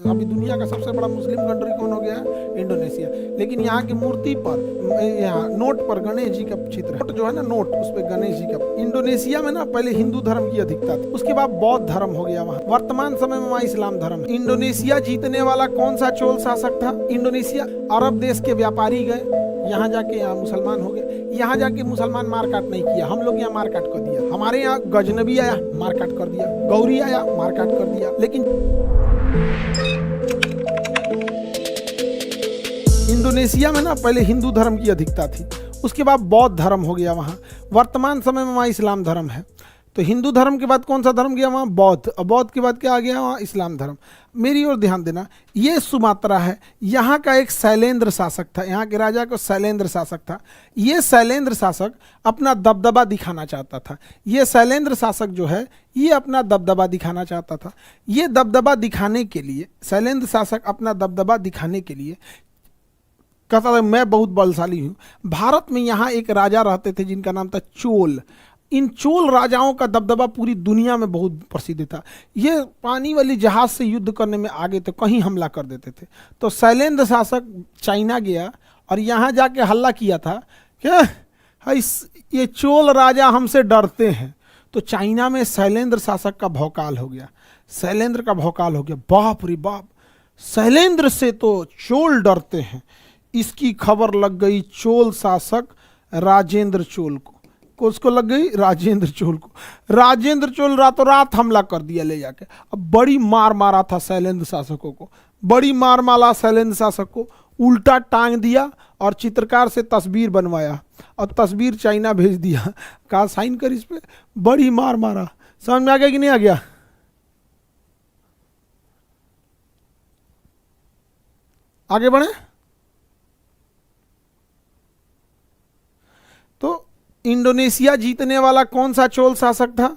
अभी दुनिया का सबसे बड़ा मुस्लिम कंट्री कौन हो गया है? इंडोनेशिया। लेकिन यहाँ की मूर्ति पर, यहाँ नोट पर गणेश जी का चित्र है। नोट जो है ना, नोट उस पर गणेश जी का। इंडोनेशिया में ना पहले हिंदू धर्म की अधिकता थी, उसके बाद बौद्ध धर्म हो गया वहाँ। वर्तमान समय में वहाँ इस्लाम धर्म है। इंडोनेशिया जीतने वाला कौन सा चोल शासक था? इंडोनेशिया। अरब देश के व्यापारी गए, यहाँ जाके यहाँ मुसलमान हो गए। यहाँ जाके मुसलमान मारकाट नहीं किया, हम लोग यहाँ मारकाट कर दिया। हमारे यहाँ गजनबी आया, मारकाट कर दिया। गौरी आया, मारकाट कर दिया। लेकिन इंडोनेशिया में ना पहले हिंदू धर्म की अधिकता थी, उसके बाद बौद्ध धर्म हो गया वहाँ। वर्तमान समय में वहाँ इस्लाम धर्म है। तो हिंदू धर्म के बाद कौन सा धर्म गया वहाँ? बौद्ध। और बौद्ध के बाद क्या आ गया वहाँ? इस्लाम धर्म। मेरी ओर ध्यान देना, ये सुमात्रा है। यहाँ का एक शैलेंद्र शासक था, यहाँ के राजा को शैलेंद्र शासक था। ये शैलेंद्र शासक अपना दबदबा दिखाना चाहता था। ये शैलेंद्र शासक जो है, ये अपना दबदबा दिखाना चाहता था। ये दबदबा दिखाने के लिए, शैलेंद्र शासक अपना दबदबा दिखाने के लिए कहता था मैं बहुत बलशाली हूँ। भारत में यहाँ एक राजा रहते थे जिनका नाम था चोल। इन चोल राजाओं का दबदबा पूरी दुनिया में बहुत प्रसिद्ध था। ये पानी वाली जहाज से युद्ध करने में आगे थे, कहीं हमला कर देते थे। तो शैलेंद्र शासक चाइना गया और यहाँ जाके हल्ला किया था क्या ये चोल राजा हमसे डरते हैं। तो चाइना में शैलेंद्र शासक का भौकाल हो गया, शैलेंद्र का भौकाल हो गया। बाप रे बाप, शैलेंद्र से तो चोल डरते हैं। इसकी खबर लग गई चोल शासक राजेंद्र चोल को। उसको लग गई राजेंद्र चोल को। राजेंद्र चोल रातों रात हमला कर दिया ले जाके। अब बड़ी मार मारा था शैलेंद्र शासकों को, बड़ी मार मारा शैलेंद्र शासक को, उल्टा टांग दिया और चित्रकार से तस्वीर बनवाया और तस्वीर चाइना भेज दिया। कहा साइन कर इस पे। बड़ी मार मारा। समझ में आ गया कि नहीं आ गया? आगे बढ़े तो इंडोनेशिया जीतने वाला कौन सा चोल शासक था?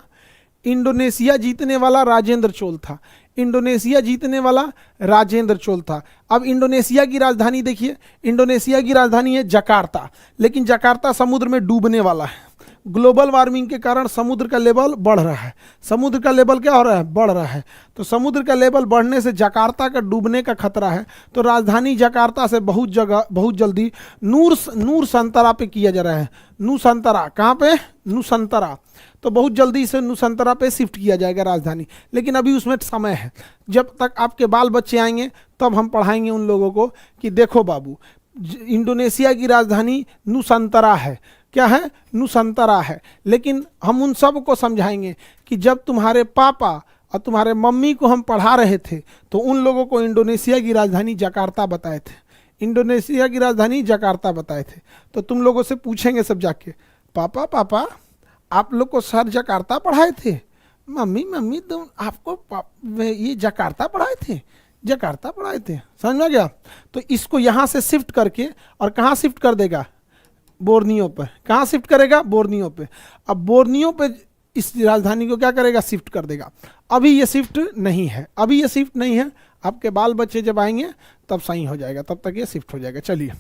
इंडोनेशिया जीतने वाला राजेंद्र चोल था। इंडोनेशिया जीतने वाला राजेंद्र चोल था। अब इंडोनेशिया की राजधानी देखिए, इंडोनेशिया की राजधानी है जकार्ता। लेकिन जकार्ता समुद्र में डूबने वाला है। ग्लोबल वार्मिंग के कारण समुद्र का लेवल बढ़ रहा है। समुद्र का लेवल क्या हो रहा है? बढ़ रहा है। तो समुद्र का लेवल बढ़ने से जकार्ता का डूबने का खतरा है। तो राजधानी जकार्ता से बहुत जल्दी नूसंतरा पे किया जा रहा है। नूसंतरा कहाँ पे? नूसंतरा। तो बहुत जल्दी से नूसंतरा पे शिफ्ट किया जाएगा राजधानी। लेकिन अभी उसमें समय है, जब तक आपके बाल बच्चे आएंगे तब हम पढ़ाएंगे उन लोगों को कि देखो बाबू, इंडोनेशिया की राजधानी नूसंतरा है। क्या है? नूसंतरा है। लेकिन हम उन सब को समझाएंगे कि जब तुम्हारे पापा और तुम्हारे मम्मी को हम पढ़ा रहे थे तो उन लोगों को इंडोनेशिया की राजधानी जकार्ता बताए थे। इंडोनेशिया की राजधानी जकार्ता बताए थे। तो तुम लोगों से पूछेंगे सब जाके, पापा पापा आप लोग को सर जकार्ता पढ़ाए थे? मम्मी मम्मी तुम आपको ये जकार्ता पढ़ाए थे? जकार्ता पढ़ाए थे। समझ में गया? तो इसको यहाँ से शिफ्ट करके और कहाँ शिफ्ट कर देगा? बोर्नियो पर। कहाँ शिफ्ट करेगा? बोर्नियो पे। अब बोर्नियो पे इस राजधानी को क्या करेगा? शिफ्ट कर देगा। अभी ये शिफ्ट नहीं है, अभी ये शिफ्ट नहीं है। आपके बाल बच्चे जब आएंगे तब सही हो जाएगा, तब तक ये शिफ्ट हो जाएगा। चलिए,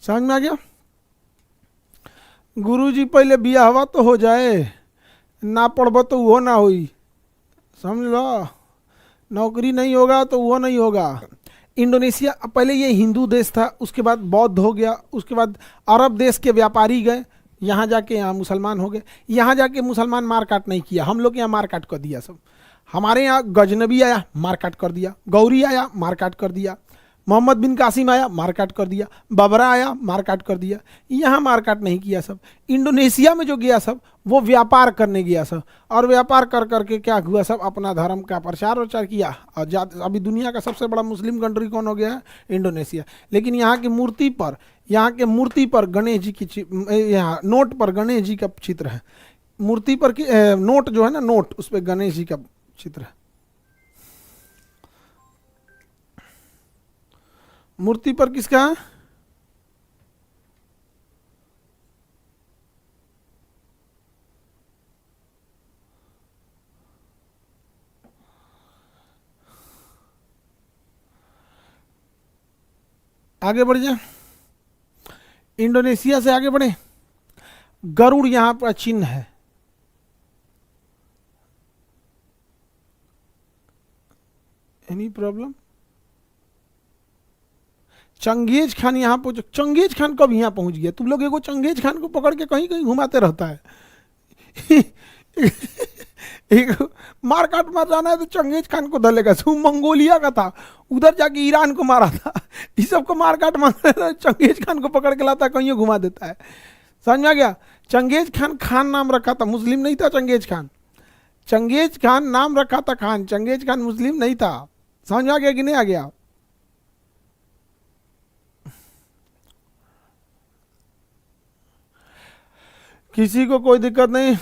समझ में आ गया? गुरुजी पहले बियाहवा तो हो जाए, ना पढ़ब तो वो ना होई। समझ लो, नौकरी नहीं होगा तो वो नहीं होगा। इंडोनेशिया पहले ये हिंदू देश था, उसके बाद बौद्ध हो गया, उसके बाद अरब देश के व्यापारी गए, यहाँ जाके यहाँ मुसलमान हो गए। यहाँ जाके मुसलमान मारकाट नहीं किया, हम लोग यहाँ मारकाट कर दिया सब। हमारे यहाँ गजनबी आया, मारकाट कर दिया। गौरी आया, मारकाट कर दिया। मोहम्मद बिन कासिम आया, मारकाट कर दिया। बाबरा आया, मारकाट कर दिया। यहाँ मारकाट नहीं किया सब। इंडोनेशिया में जो गया सब वो व्यापार करने गया सब, और व्यापार कर करके क्या हुआ सब? अपना धर्म का प्रचार प्रचार किया। और अभी दुनिया का सबसे बड़ा मुस्लिम कंट्री कौन हो गया है? इंडोनेशिया। लेकिन यहाँ की मूर्ति पर गणेश जी की, यहाँ नोट पर गणेश जी का चित्र है। मूर्ति पर की नोट जो है ना, नोट उस पर गणेश जी का चित्र है। मूर्ति पर किसका है? आगे बढ़ जाए, इंडोनेशिया से आगे बढ़े। गरुड़ यहाँ पर चिन्ह है। Any problem? चंगेज खान यहाँ पहुंच, चंगेज खान कब यहाँ पहुंच गया? तुम लोग एगो चंगेज खान को पकड़ के कहीं कहीं घुमाते रहता है। एक मार काट मार जाना है तो चंगेज खान को धर लेगा। वो मंगोलिया का था, उधर जाके ईरान को मारा था। इस सब को मार काट मार चंगेज खान को पकड़ के लाता है, कहीं घुमा देता है। समझ में आ गया? चंगेज खान, खान नाम रखा था, मुस्लिम नहीं था चंगेज खान। चंगेज खान नाम रखा था खान, चंगेज खान मुस्लिम नहीं था। समझ में आ गया कि नहीं आ गया? किसी को कोई दिक्कत नहीं?